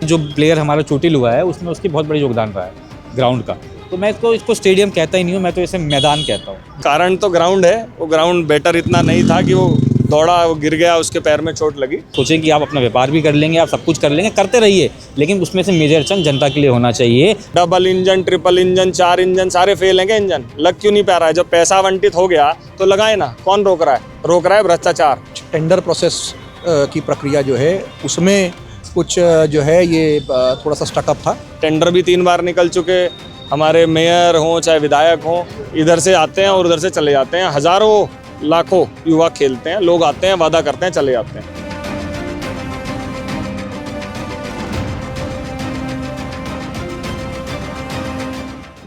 जो प्लेयर हमारा चोटिल हुआ है उसमें उसकी बहुत बड़ी योगदान रहा है ग्राउंड का। तो मैं इसको स्टेडियम कहता ही नहीं हूँ, मैं तो इसे मैदान कहता हूँ। कारण तो ग्राउंड है, वो ग्राउंड बेटर इतना नहीं था कि वो दौड़ा, वो गिर गया, उसके पैर में चोट लगी। सोचें कि आप अपना व्यापार भी कर लेंगे, आप सब कुछ कर लेंगे, करते रहिए, लेकिन उसमें से मेजर चंक जनता के लिए होना चाहिए। Double engine, triple engine, 4 engine सारे फेल हैं क्या? इंजन लग क्यों नहीं पा रहा है? जब पैसा आवंटित हो गया तो लगाए ना, कौन रोक रहा है? रोक रहा है भ्रष्टाचार। टेंडर प्रोसेस की प्रक्रिया जो है उसमें कुछ जो है ये थोड़ा सा स्टकअप था। टेंडर भी 3 बार निकल चुके, हमारे मेयर हों चाहे विधायक हों, इधर से आते हैं और उधर से चले जाते हैं। हजारों लाखों युवा खेलते हैं, लोग आते हैं, वादा करते हैं, चले जाते हैं।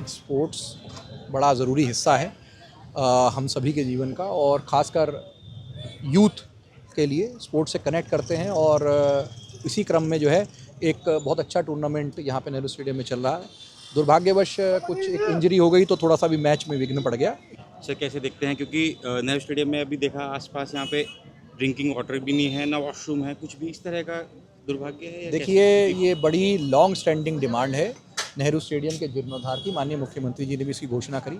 स्पोर्ट्स बड़ा ज़रूरी हिस्सा है हम सभी के जीवन का, और ख़ासकर यूथ के लिए स्पोर्ट्स से कनेक्ट करते हैं। और इसी क्रम में जो है एक बहुत अच्छा टूर्नामेंट यहाँ पे नेहरू स्टेडियम में चल रहा है। दुर्भाग्यवश कुछ एक इंजरी हो गई तो थोड़ा सा भी मैच में विघ्न पड़ गया। सर कैसे देखते हैं, क्योंकि नेहरू स्टेडियम में अभी देखा आसपास यहाँ पे ड्रिंकिंग वाटर भी नहीं है, ना वॉशरूम है, कुछ भी इस तरह का दुर्भाग्य है? देखिए, ये बड़ी लॉन्ग स्टैंडिंग डिमांड है नेहरू स्टेडियम के जीर्णोद्धार की। माननीय मुख्यमंत्री जी ने भी इसकी घोषणा करी।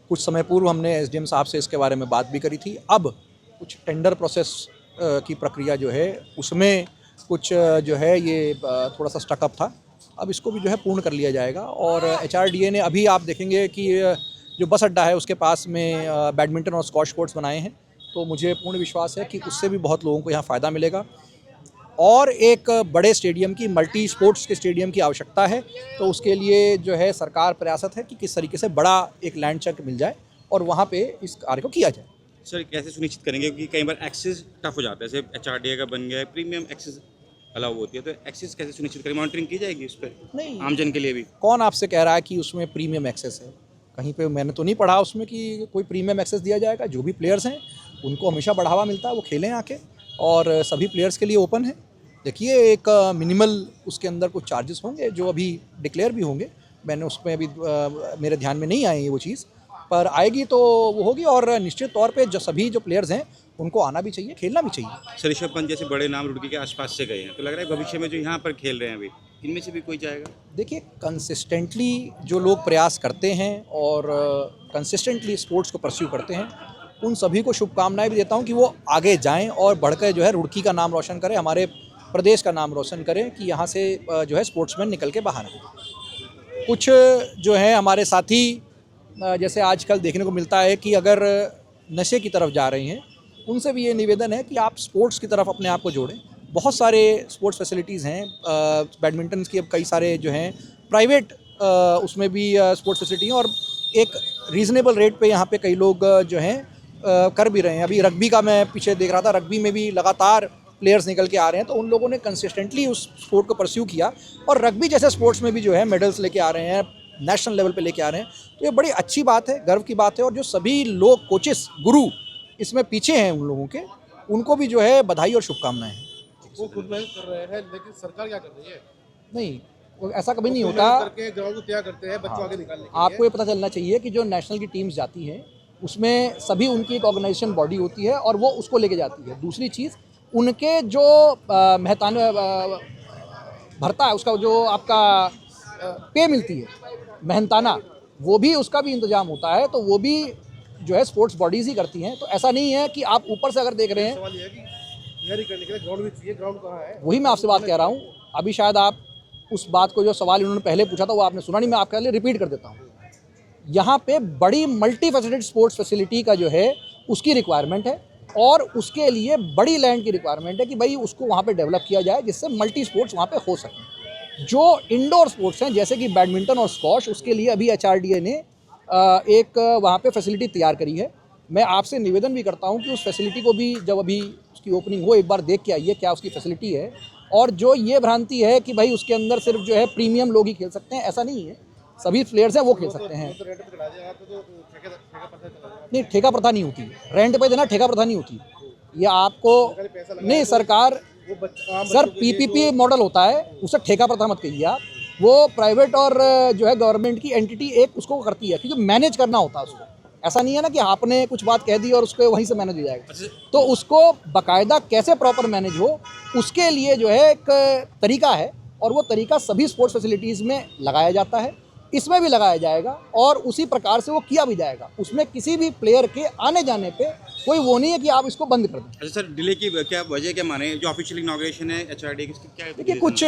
कुछ समय पूर्व हमने एसडीएम साहब से इसके बारे में बात भी करी थी। अब कुछ टेंडर प्रोसेस की प्रक्रिया जो है उसमें कुछ जो है ये थोड़ा सा स्टकअप था। अब इसको भी जो है पूर्ण कर लिया जाएगा। और एचआरडीए ने अभी आप देखेंगे कि जो बस अड्डा है उसके पास में बैडमिंटन और स्क्वॉश कोर्ट्स बनाए हैं। तो मुझे पूर्ण विश्वास है कि उससे भी बहुत लोगों को यहाँ फ़ायदा मिलेगा। और एक बड़े स्टेडियम की, मल्टी स्पोर्ट्स के स्टेडियम की आवश्यकता है। तो उसके लिए जो है सरकार प्रयासत है कि किस तरीके से बड़ा एक लैंड चंक मिल जाए और वहाँ पे इस कार्य को किया जाए। सर कैसे सुनिश्चित करेंगे, क्योंकि कई बार एक्सेस टफ हो जाता है, जैसे एचआरडीए का बन गया है, प्रीमियम एक्सेस अलाउ होती है, तो एक्सेस कैसे सुनिश्चित करेंगे? मॉनिटरिंग की जाएगी उस पर? नहीं, आमजन के लिए भी कौन आपसे कह रहा है कि उसमें प्रीमियम एक्सेस है? कहीं पे मैंने तो नहीं पढ़ा उसमें कि कोई प्रीमियम एक्सेस दिया जाएगा। जो भी प्लेयर्स हैं उनको हमेशा बढ़ावा मिलता है, वो खेलें आके, और सभी प्लेयर्स के लिए ओपन है। देखिए, एक मिनिमल उसके अंदर कुछ चार्जेस होंगे जो अभी डिक्लेयर भी होंगे। मैंने उसमें अभी मेरे ध्यान में नहीं आई है वो चीज़, पर आएगी तो वो होगी। और निश्चित तौर पे जो सभी जो प्लेयर्स हैं उनको आना भी चाहिए, खेलना भी चाहिए। सर ऋषभ पंत जैसे बड़े नाम रुड़की के आसपास से गए हैं, तो लग रहा है भविष्य में जो यहाँ पर खेल रहे हैं अभी, इनमें से भी कोई जाएगा? देखिए, कंसिस्टेंटली जो लोग प्रयास करते हैं और कंसिस्टेंटली स्पोर्ट्स को परस्यू करते हैं, उन सभी को शुभकामनाएं भी देता हूं कि वो आगे जाएं और बढ़कर जो है रुड़की का नाम रोशन करें, हमारे प्रदेश का नाम रोशन करें, कि यहाँ से जो है स्पोर्ट्समैन निकल के बाहर आए। कुछ जो है हमारे साथी जैसे आजकल देखने को मिलता है कि अगर नशे की तरफ जा रहे हैं, उनसे भी ये निवेदन है कि आप स्पोर्ट्स की तरफ अपने आप को जोड़ें। बहुत सारे स्पोर्ट्स फैसिलिटीज़ हैं, बैडमिंटन की अब कई सारे जो हैं प्राइवेट उसमें भी स्पोर्ट्स फैसिलिटी हैं, और एक रीज़नेबल रेट पे यहाँ पे कई लोग जो हैं कर भी रहे हैं। अभी रग्बी का मैं पीछे देख रहा था, रग्बी में भी लगातार प्लेयर्स निकल के आ रहे हैं। तो उन लोगों ने कंसिस्टेंटली उस स्पोर्ट को परस्यू किया, और रग्बी जैसे स्पोर्ट्स में भी जो है मेडल्स लेके आ रहे हैं, नेशनल लेवल पे लेके आ रहे हैं। तो ये बड़ी अच्छी बात है, गर्व की बात है। और जो सभी लोग, कोचेस, गुरु इसमें पीछे हैं उन लोगों के, उनको भी जो है बधाई और शुभकामनाएं हैं। वो खुद मेहनत कर रहे हैं, लेकिन सरकार क्या कर रही है? नहीं, वो ऐसा कभी नहीं होता। करके ग्राउंड को तैयार करते हैं, बच्चों आगे निकालने के लिए। आपको ये पता चलना चाहिए कि जो नेशनल की टीम्स जाती हैं उसमें सभी उनकी एक ऑर्गेनाइजेशन बॉडी होती है और वो उसको लेके जाती है। दूसरी चीज़, उनके जो मेहताना भरता है, उसका जो आपका पे मिलती है मेहनताना, वो भी उसका भी इंतजाम होता है। तो वो भी जो है स्पोर्ट्स बॉडीज़ ही करती हैं। तो ऐसा नहीं है कि आप ऊपर से अगर देख रहे हैं। सवाल ये है कि तैयारी करने के लिए ग्राउंड भी चाहिए, ग्राउंड कहाँ है? वही मैं आपसे बात कह रहा हूँ। अभी शायद आप उस बात को, जो सवाल उन्होंने पहले पूछा था, वो आपने सुना नहीं, मैं आपके लिए रिपीट कर देता हूँ। यहाँ पे बड़ी मल्टी फैसिलिटेड स्पोर्ट्स फैसिलिटी का जो है उसकी रिक्वायरमेंट है, और उसके लिए बड़ी लैंड की रिक्वायरमेंट है कि भाई उसको वहाँ पे डेवलप किया जाए, जिससे मल्टी स्पोर्ट्स वहाँ पे हो सकें। जो इंडोर स्पोर्ट्स हैं जैसे कि बैडमिंटन और स्क्वॉश, उसके लिए अभी एचआरडीए ने एक वहाँ पे फैसिलिटी तैयार करी है। मैं आपसे निवेदन भी करता हूँ कि उस फैसिलिटी को भी, जब अभी उसकी ओपनिंग हो, एक बार देख के आइए क्या उसकी फैसिलिटी है। और जो ये भ्रांति है कि भाई उसके अंदर सिर्फ जो है प्रीमियम लोग ही खेल सकते हैं, ऐसा नहीं है। सभी प्लेयर्स हैं वो खेल सकते हैं। नहीं, ठेका प्रथा नहीं होती, रेंट पे देना ठेका प्रथा नहीं होती। ये आपको नहीं, सरकार सर पीपीपी मॉडल होता है, उसे ठेका प्रथा मत कहिए आप। वो प्राइवेट और जो है गवर्नमेंट की एंटिटी एक उसको करती है, क्योंकि मैनेज करना होता है उसको। ऐसा नहीं है ना कि आपने कुछ बात कह दी और उसको वहीं से मैनेज हो जाएगा। तो उसको बाकायदा कैसे प्रॉपर मैनेज हो, उसके लिए जो है एक तरीका है, और वो तरीका सभी स्पोर्ट्स फैसिलिटीज़ में लगाया जाता है, इसमें भी लगाया जाएगा और उसी प्रकार से वो किया भी जाएगा। उसमें किसी भी प्लेयर के आने जाने पे कोई वो नहीं है कि आप इसको बंद कर दें। अच्छा सर, डिले की क्या वजह क्या माने? जो ऑफिशियल इनॉग्रेशन है एचआरडी की, क्या देखिए, कुछ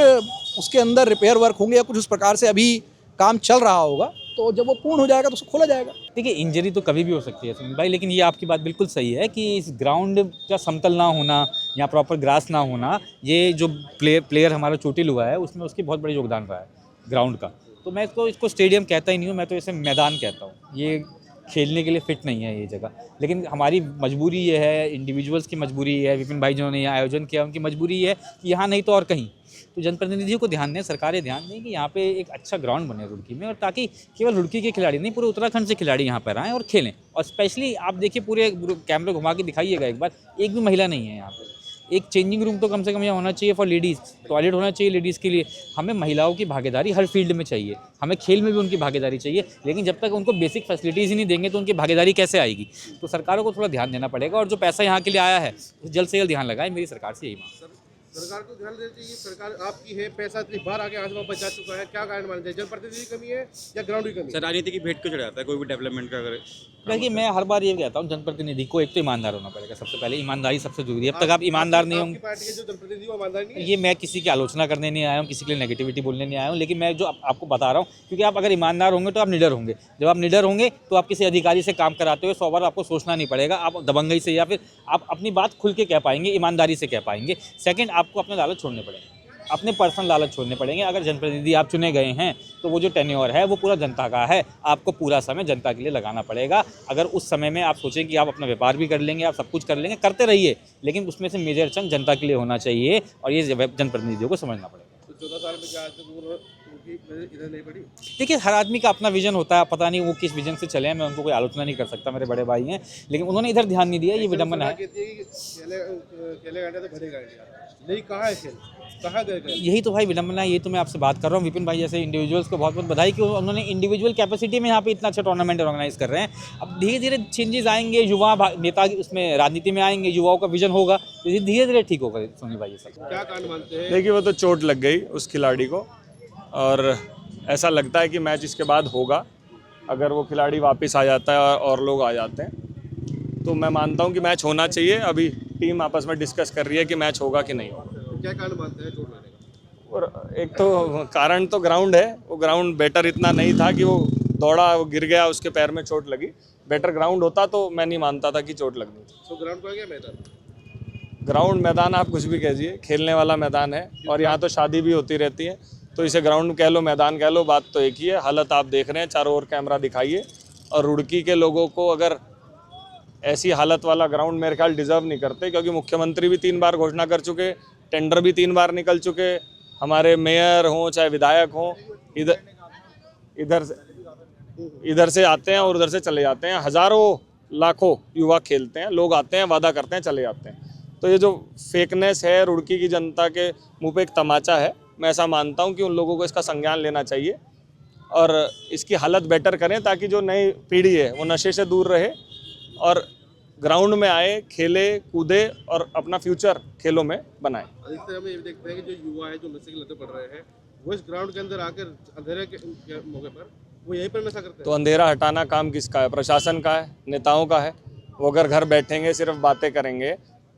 उसके अंदर रिपेयर वर्क होंगे या कुछ उस प्रकार से अभी काम चल रहा होगा, तो जब वो पूर्ण हो जाएगा तो उसको खोला जाएगा। देखिए, इंजरी तो कभी भी हो सकती है सुनील भाई, लेकिन ये आपकी बात बिल्कुल सही है कि इस ग्राउंड का समतल ना होना या प्रॉपर ग्रास ना होना, ये जो प्लेयर हमारा चोटिल हुआ है उसमें उसकी बहुत बड़ी योगदान रहा है ग्राउंड का। तो मैं इसको स्टेडियम कहता ही नहीं हूँ, मैं तो इसे मैदान कहता हूँ। ये खेलने के लिए फिट नहीं है ये जगह, लेकिन हमारी मजबूरी ये है, इंडिविजुअल्स की मजबूरी है, विपिन भाई जिन्होंने यहाँ आयोजन किया उनकी मजबूरी है कि यहाँ नहीं तो और कहीं। तो जनप्रतिनिधियों को ध्यान दें, सरकारें ध्यान दें कि यहाँ पे एक अच्छा ग्राउंड बने रुड़की में, और ताकि केवल रुड़की के खिलाड़ी नहीं, पूरे उत्तराखंड से खिलाड़ी यहाँ पर आएँ और खेलें। और स्पेशली आप देखिए, पूरे कैमरे घुमा के दिखाइएगा एक बार, एक भी महिला नहीं है यहाँ पर। एक चेंजिंग रूम तो कम से कम यहाँ होना चाहिए फॉर लेडीज़, टॉयलेट होना चाहिए लेडीज़ के लिए। हमें महिलाओं की भागीदारी हर फील्ड में चाहिए, हमें खेल में भी उनकी भागीदारी चाहिए, लेकिन जब तक उनको बेसिक फैसिलिटीज़ ही नहीं देंगे तो उनकी भागीदारी कैसे आएगी? तो सरकारों को थोड़ा ध्यान देना पड़ेगा, और जो पैसा यहाँ के लिए आया है जल्द से जल्द ध्यान लगाए, मेरी सरकार से यही मांग। सरकार को ध्यान देना चाहिए। सरकार आपकी है, पैसा इतनी बार आके आज वहाँ बचा चुका है, क्या कारण मानते हैं? जनप्रतिनिधि की कमी है या ग्राउंड की कमी सर, राजनीति की भेंट क्यों चढ़ जाता है कोई भी डेवलपमेंट का? अगर देखिए, मैं हर बार ये कहता हूँ, जनप्रतिनिधि को एक तो ईमानदार होना पड़ेगा। सबसे पहले ईमानदारी सबसे जरूरी है। अब तक आप ईमानदार नहीं होंगे, पार्टी के जो जनप्रतिनिधि वो ईमानदार नहीं है। ये मैं किसी की आलोचना करने नहीं आया हूँ, किसी के लिए नेगेटिविटी बोलने नहीं आया हूँ, लेकिन मैं जो आपको बता रहा हूँ, क्योंकि आप अगर ईमानदार होंगे तो आप निडर होंगे। जब आप निडर होंगे तो आप किसी अधिकारी से काम कराते हुए 100 बार आपको सोचना नहीं पड़ेगा, आप दबंगई से या फिर आप अपनी बात खुल के कह पाएंगे, ईमानदारी से कह पाएंगे। सेकंड, आपको अपने लालच छोड़ने पड़ेंगे, अपने पर्सनल लालच छोड़ने पड़ेंगे। अगर जनप्रतिनिधि आप चुने गए हैं तो वो जो टेन्योर है वो पूरा जनता का है, आपको पूरा समय जनता के लिए लगाना पड़ेगा। अगर उस समय में आप सोचें कि आप अपना व्यापार भी कर लेंगे, आप सब कुछ कर लेंगे, करते रहिए, लेकिन उसमें से मेजर चंक जनता के लिए होना चाहिए, और ये जनप्रतिनिधियों को समझना पड़ेगा। तो 14 साल में क्या आज तक वो इधर नहीं पड़ी? देखिए, हर आदमी का अपना विजन होता है, पता नहीं वो किस विजन से चले हैं, मैं उनको कोई आलोचना नहीं कर सकता, मेरे बड़े भाई हैं, लेकिन उन्होंने इधर ध्यान नहीं दिया, ये विडम्बना है। कहती है कि खेलेगा इंडिया तो भरेगा इंडिया, नहीं कहाँ है खेल, कहाँ गए? यही तो भाई विडम्बना है, यही तो मैं आपसे बात कर रहा हूँ। विपिन भाई जैसे इंडिविजुअल्स को बहुत बहुत बधाई कि उन्होंने इंडिविजुअल कैपेसिटी में यहाँ पे इतना अच्छा टूर्नामेंट ऑर्गेनाइज कर रहे हैं। अब धीरे धीरे चेंजेस आएंगे, युवा नेता उसमें राजनीति में आएंगे, युवाओं का विजन होगा, तो धीरे धीरे ठीक होगा। सोनी भाई ये सब क्या कारण मानते हैं? देखिए, वो तो चोट लग गई उस खिलाड़ी को, और ऐसा लगता है कि मैच इसके बाद होगा। अगर वो खिलाड़ी वापस आ जाता है और लोग आ जाते हैं तो मैं मानता हूँ कि मैच होना चाहिए। अभी टीम आपस में डिस्कस कर रही है कि मैच होगा कि नहीं होगा। क्या कारण मानते हैं चोट लगने का? और एक तो कारण तो ग्राउंड है, वो ग्राउंड बेटर इतना नहीं था कि वो दौड़ा, वो गिर गया, उसके पैर में चोट लगी। बेटर ग्राउंड होता तो मैं नहीं मानता था कि चोट लगनी थी। तो ग्राउंड को आ गया मैदान? ग्राउंड मैदान आप कुछ भी कहिए, खेलने वाला मैदान है, और यहाँ तो शादी भी होती रहती है, तो इसे ग्राउंड कह लो, मैदान कह लो, बात तो एक ही है। हालत आप देख रहे हैं, चारों ओर कैमरा दिखाइए। और रुड़की के लोगों को अगर ऐसी हालत वाला ग्राउंड मेरे ख्याल डिजर्व नहीं करते, क्योंकि मुख्यमंत्री भी 3 बार घोषणा कर चुके, टेंडर भी 3 बार निकल चुके, हमारे मेयर हों चाहे विधायक हों, इधर से आते हैं और उधर से चले जाते हैं। हज़ारों लाखों युवा खेलते हैं, लोग आते हैं, वादा करते हैं, चले जाते हैं। तो ये जो फेकनेस है, रुड़की की जनता के मुंह पे एक तमाचा है। मैं ऐसा मानता हूँ कि उन लोगों को इसका संज्ञान लेना चाहिए और इसकी हालत बेटर करें, ताकि जो नई पीढ़ी है वो नशे से दूर रहे और ग्राउंड में आए, खेले कूदे और अपना फ्यूचर खेलों में बनाए। अधिकतर हम ये देखते हैं कि जो युवा है, जो नशे की लतें पड़ रहे हैं, वो इस ग्राउंड के अंदर आकर अंधेरे के मौके पर वो यहीं पर नशा करते हैं। तो अंधेरा हटाना काम किसका है? प्रशासन का है, नेताओं का है। वो अगर घर बैठेंगे, सिर्फ बातें करेंगे,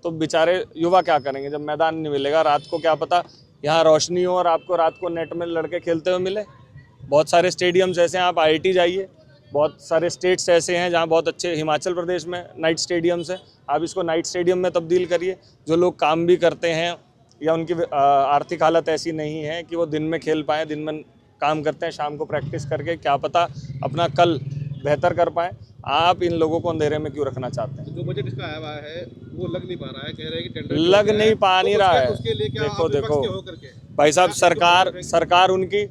तो बेचारे युवा क्या करेंगे जब मैदान नहीं मिलेगा? रात को क्या पता यहाँ रोशनी हो और आपको रात को नेट में लड़के खेलते हुए मिले। बहुत सारे स्टेडियम्स ऐसे हैं, आप IIT जाइए, बहुत सारे स्टेट्स ऐसे हैं जहाँ बहुत अच्छे, हिमाचल प्रदेश में नाइट स्टेडियम्स हैं, आप इसको नाइट स्टेडियम में तब्दील करिए। जो लोग काम भी करते हैं या उनकी आर्थिक हालत ऐसी नहीं है कि वो दिन में खेल पाएँ, दिन में काम करते हैं, शाम को प्रैक्टिस करके क्या पता अपना कल बेहतर कर पाएँ। आप इन लोगों को अंधेरे में क्यों रखना चाहते हैं? जो बजट इसका आया हुआ है वो लग नहीं पा रहा है, कह रहे हैं कि टेंडर लग नहीं पा नहीं रहा है। उसके लिए क्या देखो आप विपक्ष देखो के होकर के भाई साहब, सरकार उनकी,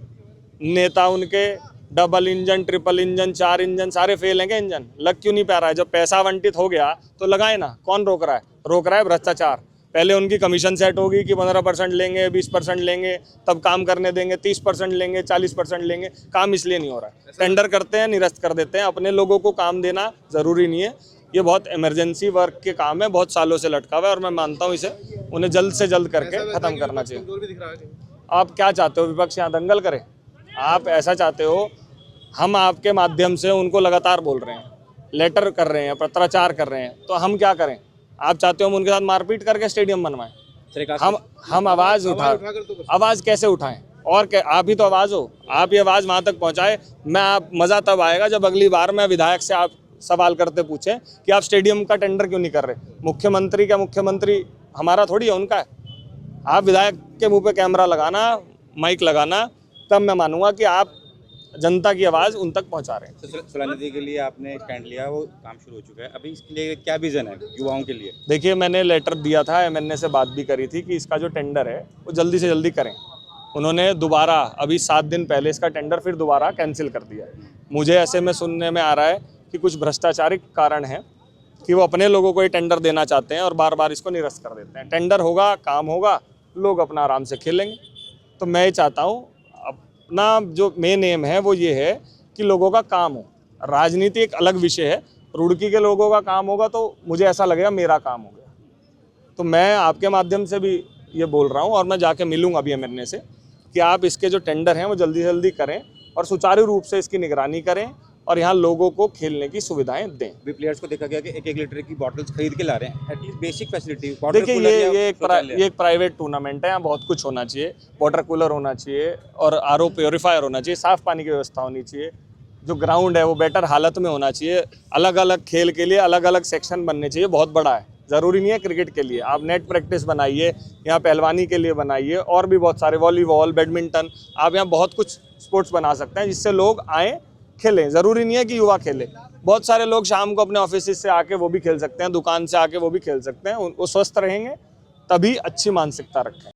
नेता उनके, double engine, triple engine, 4 engine, सारे फेल हैं क्या इंजन? लग क्यों नहीं पा रहा है? जब पैसा आवंटित हो गया तो लगाए ना। कौन रोक रहा है? रोक रहा है भ्रष्टाचार। पहले उनकी कमीशन सेट होगी कि 15% लेंगे, 20% लेंगे, तब काम करने देंगे, 30% लेंगे, 40% लेंगे। काम इसलिए नहीं हो रहा है, टेंडर करते हैं, निरस्त कर देते हैं। अपने लोगों को काम देना ज़रूरी नहीं है, ये बहुत इमरजेंसी वर्क के काम है, बहुत सालों से लटका हुआ है, और मैं मानता हूँ इसे उन्हें जल्द से जल्द करके ख़त्म करना चाहिए। कमजोर भी दिख रहा है। आप क्या चाहते हो, विपक्ष यहाँ दंगल करे? आप ऐसा चाहते हो? हम आपके माध्यम से उनको लगातार बोल रहे हैं, लेटर कर रहे हैं, पत्राचार कर रहे हैं, तो हम क्या करें? आप चाहते हो हम उनके साथ मारपीट करके स्टेडियम बनवाएं? हम आवाज़ आवाज़ कैसे उठाएं? और क्या, आप ही तो आवाज़ हो, आप ये आवाज़ वहाँ तक पहुँचाए। मैं आप मज़ा तब आएगा जब अगली बार मैं विधायक से आप सवाल करते पूछें कि आप स्टेडियम का टेंडर क्यों नहीं कर रहे। मुख्यमंत्री क्या मुख्यमंत्री हमारा थोड़ी है, उनका है। आप विधायक के मुंह पे कैमरा लगाना, माइक लगाना, तब मैं मानूंगा कि आप जनता की आवाज़ उन तक पहुंचा रहे हैं। सोलह नदी के लिए आपने स्टैंड लिया, वो काम शुरू हो चुका है, अभी इसके लिए क्या विजन है युवाओं के लिए? देखिए, मैंने लेटर दिया था, एमएनए से बात भी करी थी कि इसका जो टेंडर है वो जल्दी से जल्दी करें। उन्होंने दोबारा अभी 7 दिन पहले इसका टेंडर फिर दोबारा कैंसिल कर दिया। मुझे ऐसे में सुनने में आ रहा है कि कुछ भ्रष्टाचारिक कारण है कि वो अपने लोगों को ये टेंडर देना चाहते हैं और बार बार इसको निरस्त कर देते हैं। टेंडर होगा, काम होगा, लोग अपना आराम से खेलेंगे। तो मैं ये चाहता हूँ, अपना जो मेन एम है वो ये है कि लोगों का काम हो। राजनीति एक अलग विषय है, रुड़की के लोगों का काम होगा तो मुझे ऐसा लगेगा मेरा काम हो गया। तो मैं आपके माध्यम से भी ये बोल रहा हूँ और मैं जाके मिलूँगा अभी एमएनए से कि आप इसके जो टेंडर हैं वो जल्दी से जल्दी करें और सुचारू रूप से इसकी निगरानी करें और यहाँ लोगों को खेलने की सुविधाएं दें। अभी प्लेयर्स को देखा गया कि 1-1 लीटर की बॉटल्स खरीद के ला रहे हैं, एटलीस्ट बेसिक फैसिलिटी। देखिए, ये एक प्राइवेट टूर्नामेंट है, यहाँ बहुत कुछ होना चाहिए। वाटर कूलर होना चाहिए और आरओ प्योरीफायर होना चाहिए, साफ़ पानी की व्यवस्था होनी चाहिए। जो ग्राउंड है वो बेटर हालत में होना चाहिए। अलग अलग खेल के लिए अलग अलग सेक्शन बनने चाहिए, बहुत बड़ा है। ज़रूरी नहीं है क्रिकेट के लिए, आप नेट प्रैक्टिस बनाइए, यहाँ पहलवानी के लिए बनाइए, और भी बहुत सारे, वॉलीबॉल, बैडमिंटन, आप यहाँ बहुत कुछ स्पोर्ट्स बना सकते हैं जिससे लोग आएँ खेलें। ज़रूरी नहीं है कि युवा खेले, बहुत सारे लोग शाम को अपने ऑफिस से आके वो भी खेल सकते हैं, दुकान से आके वो भी खेल सकते हैं। वो स्वस्थ रहेंगे तभी अच्छी मानसिकता रखें।